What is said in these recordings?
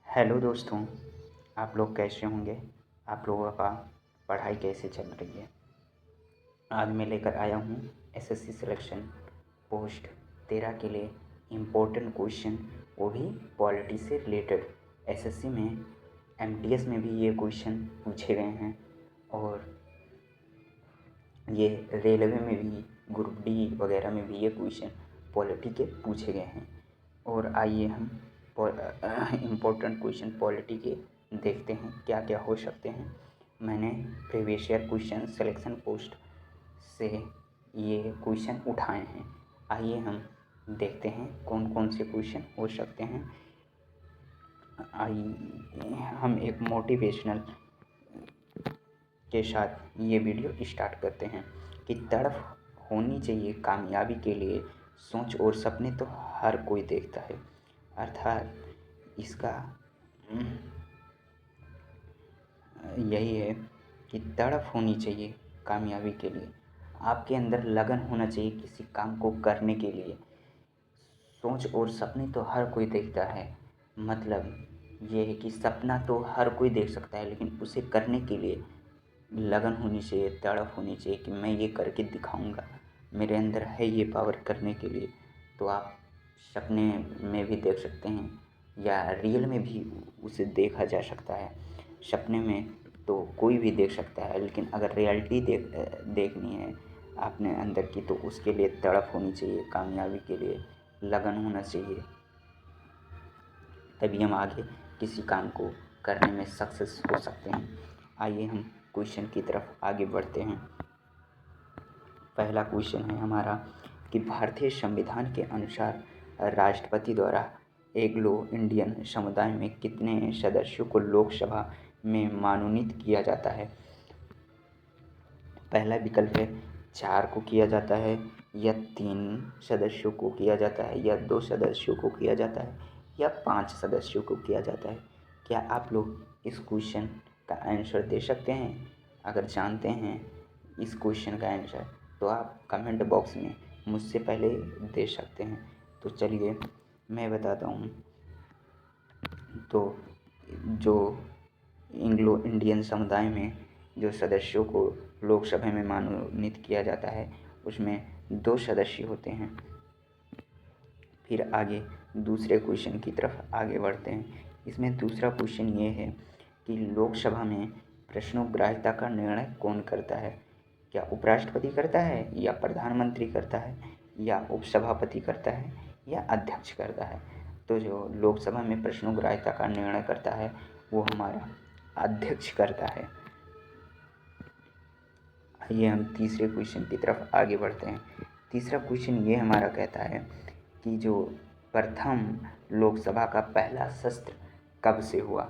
Hello दोस्तों, आप लोग कैसे होंगे? आप लोगों का पढ़ाई कैसे चल रही है? आज मैं लेकर आया हूँ एसएससी सिलेक्शन पोस्ट 13 के लिए इम्पोर्टेंट क्वेश्चन, वो भी पॉलिटी से रिलेटेड। एसएससी में एमटीएस में भी ये क्वेश्चन पूछे गए हैं और ये रेलवे में भी, ग्रुप डी वगैरह में भी ये क्वेश्चन पॉलिटी के पूछे गए हैं। और आइए हम इम्पोर्टेंट क्वेश्चन पॉलिटी के देखते हैं क्या क्या हो सकते हैं। मैंने previous year question selection post से ये क्वेश्चन उठाए हैं। आइए हम देखते हैं कौन कौन से क्वेश्चन हो सकते हैं। आइए हम एक मोटिवेशनल के साथ ये वीडियो स्टार्ट करते हैं कि तड़प होनी चाहिए कामयाबी के लिए, सोच और सपने तो हर कोई देखता है। अर्थात इसका यही है कि तड़प होनी चाहिए कामयाबी के लिए, आपके अंदर लगन होना चाहिए किसी काम को करने के लिए। सोच और सपने तो हर कोई देखता है, मतलब ये है कि सपना तो हर कोई देख सकता है, लेकिन उसे करने के लिए लगन होनी चाहिए, तड़प होनी चाहिए कि मैं ये करके दिखाऊंगा, मेरे अंदर है ये पावर करने के लिए। तो आप सपने में भी देख सकते हैं या रियल में भी उसे देखा जा सकता है। सपने में तो कोई भी देख सकता है, लेकिन अगर रियलिटी देखनी है अपने अंदर की, तो उसके लिए तड़प होनी चाहिए, कामयाबी के लिए लगन होना चाहिए, तभी हम आगे किसी काम को करने में सक्सेस हो सकते हैं। आइए हम क्वेश्चन की तरफ आगे बढ़ते हैं। पहला क्वेश्चन है हमारा कि भारतीय संविधान के अनुसार राष्ट्रपति द्वारा एंग्लो इंडियन समुदाय में कितने सदस्यों को लोकसभा में मनोनीत किया जाता है? पहला विकल्प है 4 को किया जाता है, या 3 सदस्यों को किया जाता है, या 2 सदस्यों को किया जाता है, या 5 सदस्यों को किया जाता है। क्या आप लोग इस क्वेश्चन का आंसर दे सकते हैं? अगर जानते हैं इस क्वेश्चन का आंसर तो आप कमेंट बॉक्स में मुझसे पहले दे सकते हैं। तो चलिए मैं बताता हूँ। तो जो एंग्लो इंडियन समुदाय में जो सदस्यों को लोकसभा में मनोनीत किया जाता है, उसमें 2 सदस्य होते हैं। फिर आगे दूसरे क्वेश्चन की तरफ आगे बढ़ते हैं। इसमें दूसरा क्वेश्चन ये है कि लोकसभा में प्रश्नोग्राह्यता का निर्णय कौन करता है? क्या उपराष्ट्रपति करता है, या प्रधानमंत्री करता है, या उपसभापति करता है, या अध्यक्ष करता है? तो जो लोकसभा में प्रश्नोग्राह्यता का निर्णय करता है वो हमारा अध्यक्ष करता है। आइए हम तीसरे क्वेश्चन की तरफ आगे बढ़ते हैं। तीसरा क्वेश्चन ये हमारा कहता है कि जो प्रथम लोकसभा का पहला सत्र कब से हुआ?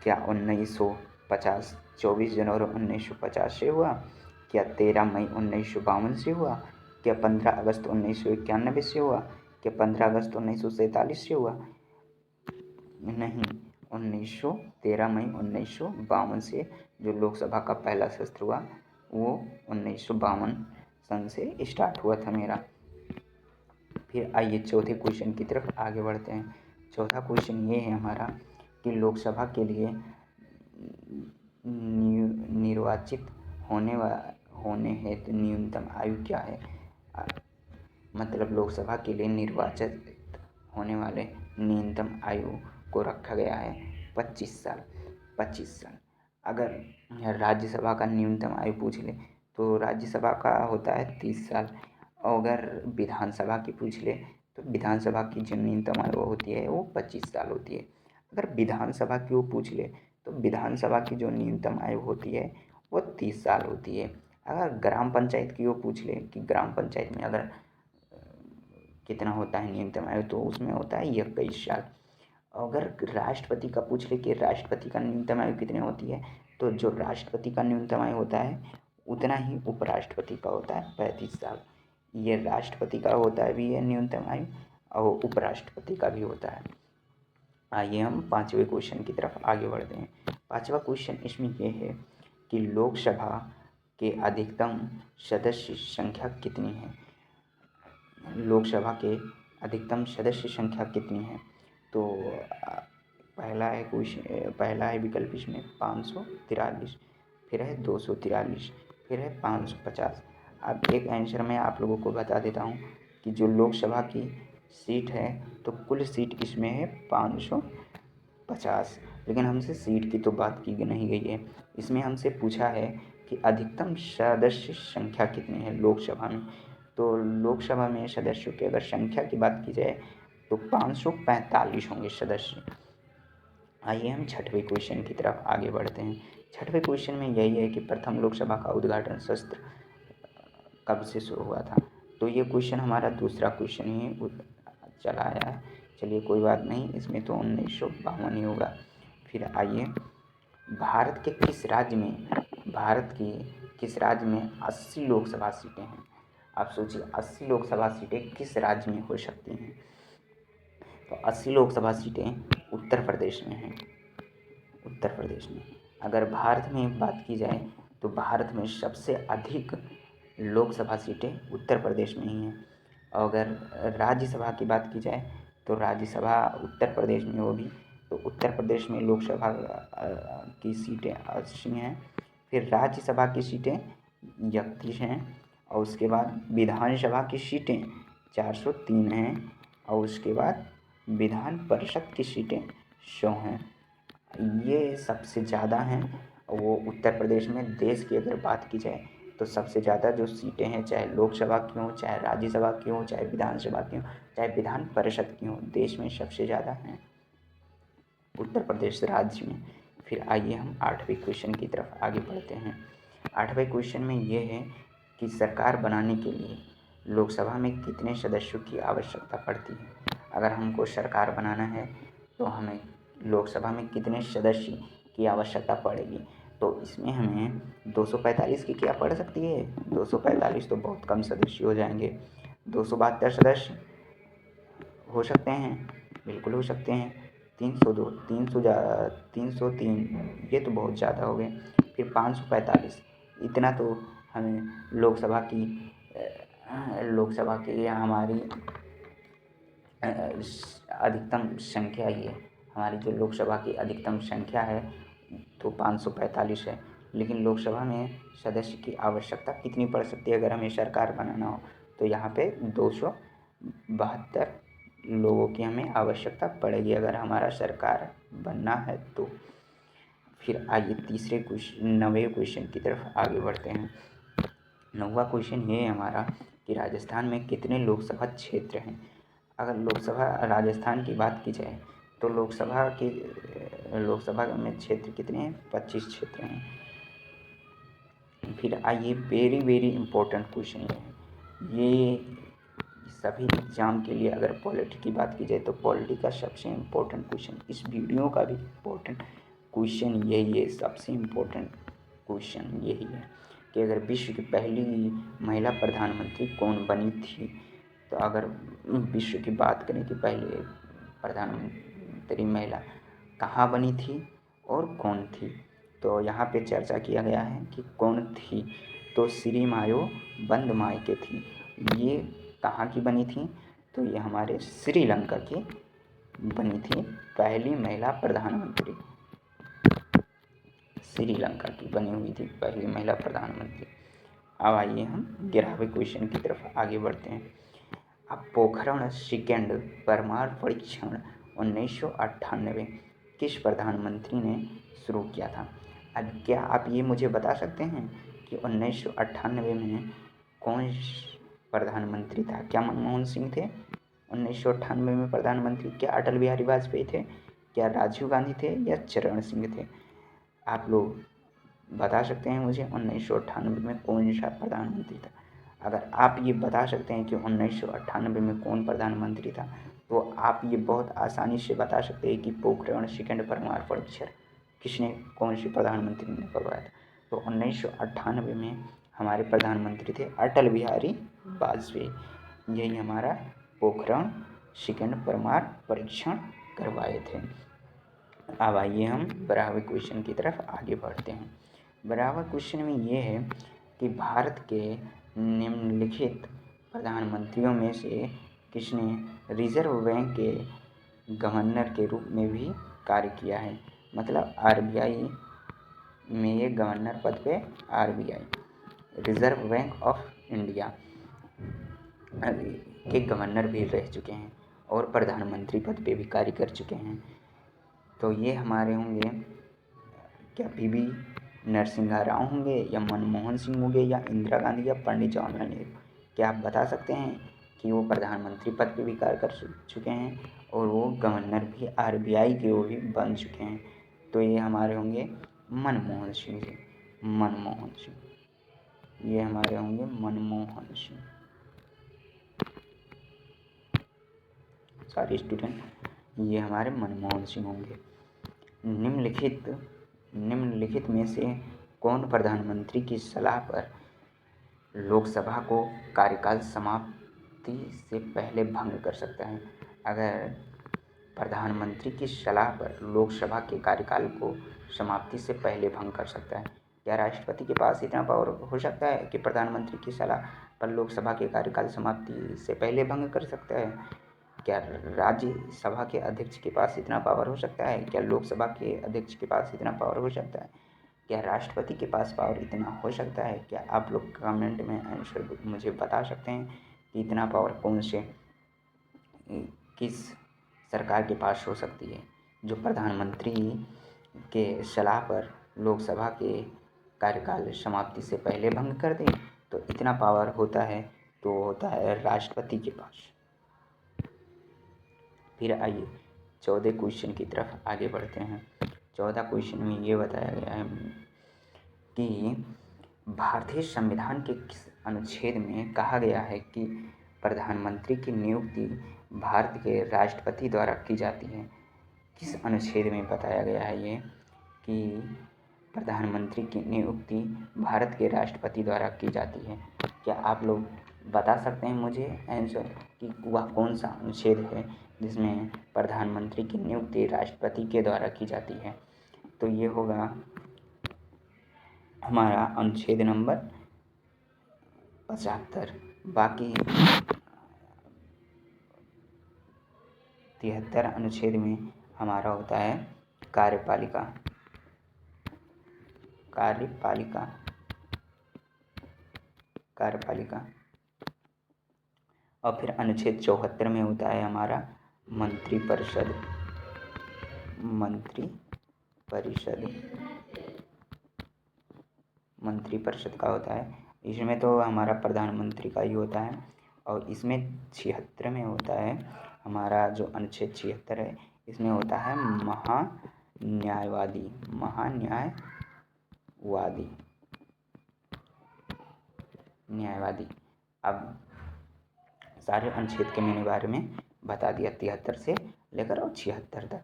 क्या 1950 24 जनवरी 1950 से हुआ? क्या 13 मई 1952 से हुआ? क्या 15 अगस्त 1991 से हुआ? क्या 15 अगस्त 1947 से हुआ? नहीं, 13 मई 1952 से जो लोकसभा का पहला सत्र हुआ वो 1952 सन से स्टार्ट हुआ था मेरा। फिर आइए चौथे क्वेश्चन की तरफ आगे बढ़ते हैं। चौथा क्वेश्चन ये है हमारा कि लोकसभा के लिए निर्वाचित होने हेतु न्यूनतम आयु क्या है? मतलब लोकसभा के लिए निर्वाचित होने वाले न्यूनतम आयु को रखा गया है 25 साल। 25 साल। अगर राज्यसभा का न्यूनतम आयु पूछ ले तो राज्यसभा का होता है 30 साल, और अगर विधानसभा की पूछ ले तो विधानसभा की जो न्यूनतम आयु होती है वो 25 साल होती है। अगर विधानसभा की वो पूछ ले तो विधानसभा की जो न्यूनतम आयु होती है वो 30 साल होती है। अगर ग्राम पंचायत की वो पूछ ले कि ग्राम पंचायत में अगर कितना होता है न्यूनतम आयु, तो उसमें होता है 21 साल। अगर राष्ट्रपति का पूछ ले कि राष्ट्रपति का न्यूनतम आयु कितनी होती है, तो जो राष्ट्रपति का न्यूनतम आयु होता है उतना ही उपराष्ट्रपति का होता है 35 साल। ये राष्ट्रपति का होता है भी ये न्यूनतम आयु, और उपराष्ट्रपति का भी होता है। आइए हम पाँचवें क्वेश्चन की तरफ आगे बढ़ते हैं। पाँचवा क्वेश्चन इसमें यह है कि लोकसभा के अधिकतम सदस्य संख्या कितनी है? लोकसभा के अधिकतम सदस्य संख्या कितनी है? तो पहला है विकल्प इसमें 543, फिर है 243, फिर है 550। अब एक आंसर मैं आप लोगों को बता देता हूँ कि जो लोकसभा की सीट है तो कुल सीट इसमें है 550, लेकिन हमसे सीट की तो बात की नहीं गई है। इसमें हमसे पूछा है कि अधिकतम सदस्य संख्या कितनी है लोकसभा में। तो लोकसभा में सदस्यों की अगर संख्या की बात की जाए तो 545 होंगे सदस्य। आइए हम छठवें क्वेश्चन की तरफ आगे बढ़ते हैं। छठवें क्वेश्चन में यही है कि प्रथम लोकसभा का उद्घाटन सत्र कब से शुरू हुआ था। तो ये क्वेश्चन हमारा दूसरा क्वेश्चन ही चला आया है। चलिए कोई बात नहीं, इसमें तो 1952 ही होगा। फिर आइए, भारत की किस राज्य में 80 लोकसभा सीटें हैं। आप सोचिए 80 लोकसभा सीटें किस राज्य में हो सकती हैं। तो 80 लोकसभा सीटें उत्तर प्रदेश में हैं। उत्तर प्रदेश में अगर भारत में बात की जाए तो भारत में सबसे अधिक लोकसभा सीटें उत्तर प्रदेश में ही हैं। और अगर राज्यसभा की बात की जाए तो राज्यसभा उत्तर प्रदेश में होगी। तो उत्तर प्रदेश में लोकसभा की सीटें 80 हैं। फिर राज्यसभा की सीटें 31 हैं और उसके बाद विधानसभा की सीटें 403 हैं और उसके बाद विधान परिषद की सीटें 100 हैं। ये सबसे ज़्यादा हैं वो उत्तर प्रदेश में। देश की अगर बात की जाए तो सबसे ज़्यादा जो सीटें हैं, चाहे लोकसभा की हों, चाहे राज्यसभा की हों, चाहे विधानसभा की हों, चाहे विधान परिषद की हों, देश में सबसे ज़्यादा हैं उत्तर प्रदेश राज्य में। फिर आइए हम 8वें क्वेश्चन की तरफ आगे बढ़ते हैं। 8वें क्वेश्चन में ये है कि सरकार बनाने के लिए लोकसभा में कितने सदस्यों की आवश्यकता पड़ती है। अगर हमको सरकार बनाना है तो हमें लोकसभा में कितने सदस्य की आवश्यकता पड़ेगी। तो इसमें हमें 245 की क्या पड़ सकती है। 245 तो बहुत कम सदस्य हो जाएंगे। 272 सदस्य हो सकते हैं, बिल्कुल हो सकते हैं। 302, 303 ये तो बहुत ज़्यादा हो गए। फिर 545, इतना तो हमें लोकसभा की हमारी अधिकतम संख्या ही है। हमारी जो लोकसभा की अधिकतम संख्या है तो 545 है। लेकिन लोकसभा में सदस्य की आवश्यकता कितनी पड़ सकती है अगर हमें सरकार बनाना हो। तो यहाँ पे 272 लोगों की हमें आवश्यकता पड़ेगी अगर हमारा सरकार बनना है तो। फिर आइए 9वें क्वेश्चन की तरफ आगे बढ़ते हैं। 9वां क्वेश्चन ये है हमारा कि राजस्थान में कितने लोकसभा क्षेत्र हैं। अगर लोकसभा राजस्थान की बात की जाए तो लोकसभा में क्षेत्र कितने हैं, 25 क्षेत्र हैं। फिर आइए वेरी वेरी इम्पोर्टेंट क्वेश्चन ये सभी एग्ज़ाम के लिए अगर पॉलिटी की बात की जाए तो पॉलिटी का सबसे इम्पोर्टेंट क्वेश्चन, इस वीडियो का भी इम्पोर्टेंट क्वेश्चन यही है। सबसे इम्पोर्टेंट क्वेश्चन यही है कि अगर विश्व की पहली महिला प्रधानमंत्री कौन बनी थी। तो अगर विश्व की बात करें कि पहले प्रधानमंत्री महिला कहाँ बनी थी और कौन थी, तो यहाँ पे चर्चा किया गया है कि कौन थी। तो श्री मायो बंदमायके थी। ये कहाँ की बनी थी, तो ये हमारे श्रीलंका की बनी थी पहली महिला प्रधानमंत्री। श्रीलंका की बनी हुई थी पहली महिला प्रधानमंत्री। अब आइए हम 11वें क्वेश्चन की तरफ आगे बढ़ते हैं। अब पोखरण सेकेंड परमाणु परीक्षण 1998 किस प्रधानमंत्री ने शुरू किया था। अब क्या आप ये मुझे बता सकते हैं कि 1998 में कौन प्रधानमंत्री था। क्या मनमोहन सिंह थे 1998 में प्रधानमंत्री, क्या अटल बिहारी वाजपेयी थे, क्या राजीव गांधी थे या चरण सिंह थे। आप लोग बता सकते हैं मुझे 1998 में कौन सा प्रधानमंत्री था। अगर आप ये बता सकते हैं कि 1998 में कौन प्रधानमंत्री था तो आप ये बहुत आसानी से बता सकते हैं कि पोखरण सेकेंड परमाणु परीक्षण कौन से प्रधानमंत्री ने करवाया था। तो 1998 में हमारे प्रधानमंत्री थे अटल बिहारी वाजपेयी। यही हमारा पोखरण सेकेंड परमाणु परीक्षण करवाए थे। अब आइए हम 12वें क्वेश्चन की तरफ आगे बढ़ते हैं। 12वां क्वेश्चन में ये है कि भारत के निम्नलिखित प्रधानमंत्रियों में से किसने रिजर्व बैंक के गवर्नर के रूप में भी कार्य किया है। मतलब आरबीआई में ये गवर्नर पद पे RBI, reserve bank of India के गवर्नर भी रह चुके हैं और प्रधानमंत्री पद पे भी कार्य कर चुके हैं। तो ये हमारे होंगे, क्या पीवी नरसिम्हा राव होंगे या मनमोहन सिंह होंगे या इंदिरा गांधी या पंडित जवाहरलाल नेहरू। क्या आप बता सकते हैं कि वो प्रधानमंत्री पद पे भी कार्य कर चुके हैं और वो गवर्नर भी आरबीआई के वो भी बन चुके हैं। तो ये हमारे होंगे मनमोहन सिंह जी, मनमोहन सिंह, ये हमारे होंगे मनमोहन सिंह। सॉरी स्टूडेंट, ये हमारे मनमोहन सिंह होंगे। निम्नलिखित में से कौन प्रधानमंत्री की सलाह पर लोकसभा को कार्यकाल समाप्ति से पहले भंग कर सकता है? अगर प्रधानमंत्री की सलाह पर लोकसभा के कार्यकाल को समाप्ति से पहले भंग कर सकता है, क्या राष्ट्रपति के पास इतना पावर हो सकता है कि प्रधानमंत्री की सलाह पर लोकसभा के कार्यकाल समाप्ति से पहले भंग कर सकता है? क्या राज्यसभा के अध्यक्ष के पास इतना पावर हो सकता है? क्या लोकसभा के अध्यक्ष के पास इतना पावर हो सकता है? क्या राष्ट्रपति के पास पावर इतना हो सकता है? क्या आप लोग कमेंट में आंसर मुझे बता सकते हैं कि इतना पावर कौन से किस सरकार के पास हो सकती है जो प्रधानमंत्री के सलाह पर लोकसभा के कार्यकाल समाप्ति से पहले भंग कर दे? तो इतना पावर होता है तो होता है राष्ट्रपति के पास। फिर आइए 14 क्वेश्चन की तरफ आगे बढ़ते हैं। 14 क्वेश्चन में ये बताया गया है कि भारतीय संविधान के किस अनुच्छेद में कहा गया है कि प्रधानमंत्री की नियुक्ति भारत के राष्ट्रपति द्वारा की जाती है? किस अनुच्छेद में बताया गया है ये कि प्रधानमंत्री की नियुक्ति भारत के राष्ट्रपति द्वारा की जाती है? क्या आप लोग बता सकते हैं मुझे आंसर कि वह कौन सा अनुच्छेद है जिसमें प्रधानमंत्री की नियुक्ति राष्ट्रपति के द्वारा की जाती है? तो ये होगा हमारा अनुच्छेद नंबर 75। बाकी 73 अनुच्छेद में हमारा होता है कार्यपालिका और फिर अनुच्छेद 74 में होता है हमारा मंत्रिपरिषद का होता है। इसमें तो हमारा प्रधानमंत्री का ही होता है। और इसमें 76 में होता है हमारा जो अनुच्छेद 76 है, इसमें होता है महान्यायवादी। अब सारे अनुच्छेद के मैंने बारे में बता दिया 73 से लेकर और 76 तक।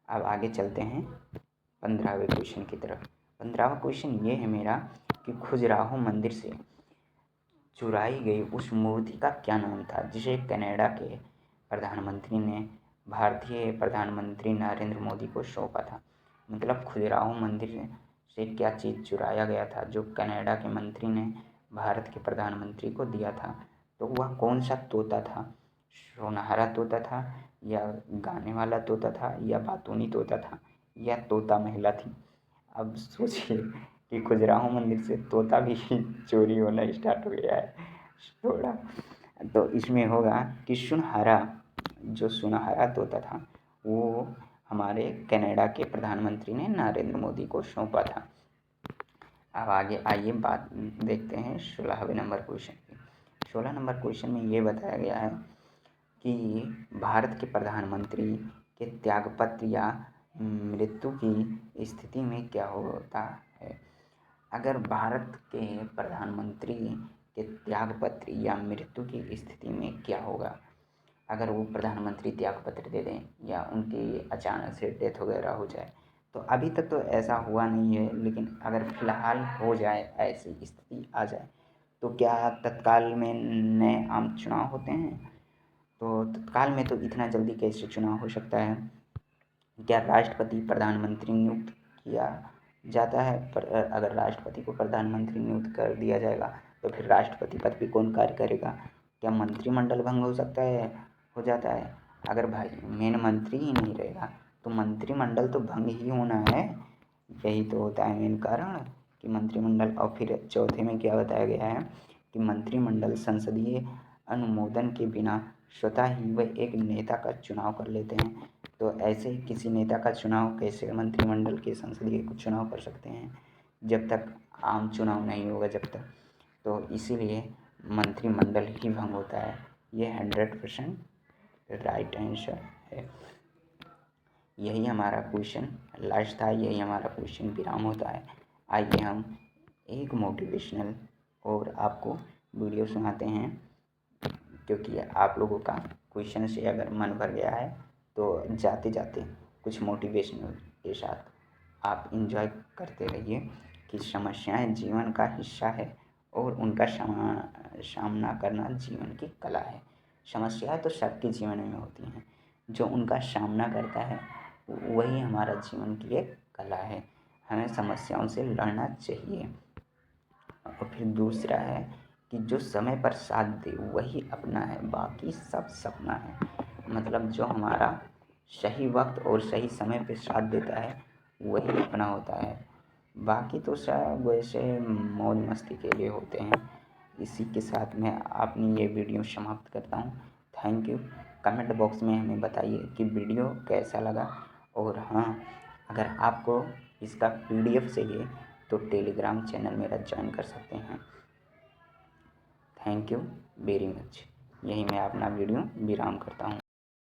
अब आगे चलते हैं 15वें क्वेश्चन की तरफ। 15वां क्वेश्चन ये है मेरा कि खजुराहो मंदिर से चुराई गई उस मूर्ति का क्या नाम था जिसे कनाडा के प्रधानमंत्री ने भारतीय प्रधानमंत्री नरेंद्र मोदी को सौंपा था? मतलब खजुराहो मंदिर से क्या चीज़ चुराया गया था जो कनाडा के मंत्री ने भारत के प्रधानमंत्री को दिया था? तो वह कौन सा तोता था? सोनहरा तोता था या गाने वाला तोता था या बातूनी तोता था या तोता महिला थी? अब सोचिए कि खजुराहो मंदिर से तोता भी चोरी होना स्टार्ट हो गया है थोड़ा। तो इसमें होगा कि सुनहरा तोता था वो हमारे कनाडा के प्रधानमंत्री ने नरेंद्र मोदी को सौंपा था। अब आगे आइए बात देखते हैं 16वें नंबर क्वेश्चन की। 16 नंबर क्वेश्चन में ये बताया गया है कि भारत के प्रधानमंत्री के त्यागपत्र या मृत्यु की स्थिति में क्या होता है? अगर भारत के प्रधानमंत्री के त्यागपत्र या मृत्यु की स्थिति में क्या होगा? अगर वो प्रधानमंत्री त्यागपत्र दे दें या उनकी अचानक से डेथ वगैरह हो जाए, तो अभी तक तो ऐसा हुआ नहीं है, लेकिन अगर फ़िलहाल हो जाए, ऐसी स्थिति आ जाए, तो क्या तत्काल में नए आम चुनाव होते हैं? तो तत्काल में तो इतना जल्दी कैसे चुनाव हो सकता है? क्या राष्ट्रपति प्रधानमंत्री नियुक्त किया जाता है? पर अगर राष्ट्रपति को प्रधानमंत्री नियुक्त कर दिया जाएगा तो फिर राष्ट्रपति पद पे कौन कार्य करेगा? क्या मंत्रिमंडल भंग हो जाता है? अगर भाई मेन मंत्री ही नहीं रहेगा तो मंत्रिमंडल तो भंग ही होना है। यही तो होता है मेन कारण कि मंत्रिमंडल। और फिर चौथे में क्या बताया गया है कि मंत्रिमंडल संसदीय अनुमोदन के बिना स्वतः ही वह एक नेता का चुनाव कर लेते हैं। तो ऐसे ही किसी नेता का चुनाव कैसे मंत्रिमंडल के संसदीय चुनाव कर सकते हैं जब तक आम चुनाव नहीं होगा जब तक। तो इसीलिए मंत्रिमंडल ही भंग होता है। ये 100% राइट आंसर है। यही हमारा क्वेश्चन लास्ट था, यही हमारा क्वेश्चन विराम होता है। आइए हम एक मोटिवेशनल और आपको वीडियो सुनाते हैं, क्योंकि आप लोगों का क्वेश्चन से अगर मन भर गया है तो जाते जाते कुछ मोटिवेशनल के साथ आप इंजॉय करते रहिए कि समस्याएं जीवन का हिस्सा है और उनका सामना करना जीवन की कला है। समस्याएं तो सबके जीवन में होती हैं, जो उनका सामना करता है वही हमारा जीवन की एक कला है। हमें समस्याओं से लड़ना चाहिए। और फिर दूसरा है कि जो समय पर साथ दे वही अपना है, बाकी सब सपना है। मतलब जो हमारा सही वक्त और सही समय पे साथ देता है वही अपना होता है, बाकी तो सब वैसे मौज मस्ती के लिए होते हैं। इसी के साथ मैं अपनी ये वीडियो समाप्त करता हूँ। Thank you. कमेंट बॉक्स में हमें बताइए कि वीडियो कैसा लगा। और हाँ, अगर आपको इसका PDF चाहिए तो टेलीग्राम चैनल मेरा ज्वाइन कर सकते हैं। Thank you very much. यही मैं अपना वीडियो विराम करता हूँ।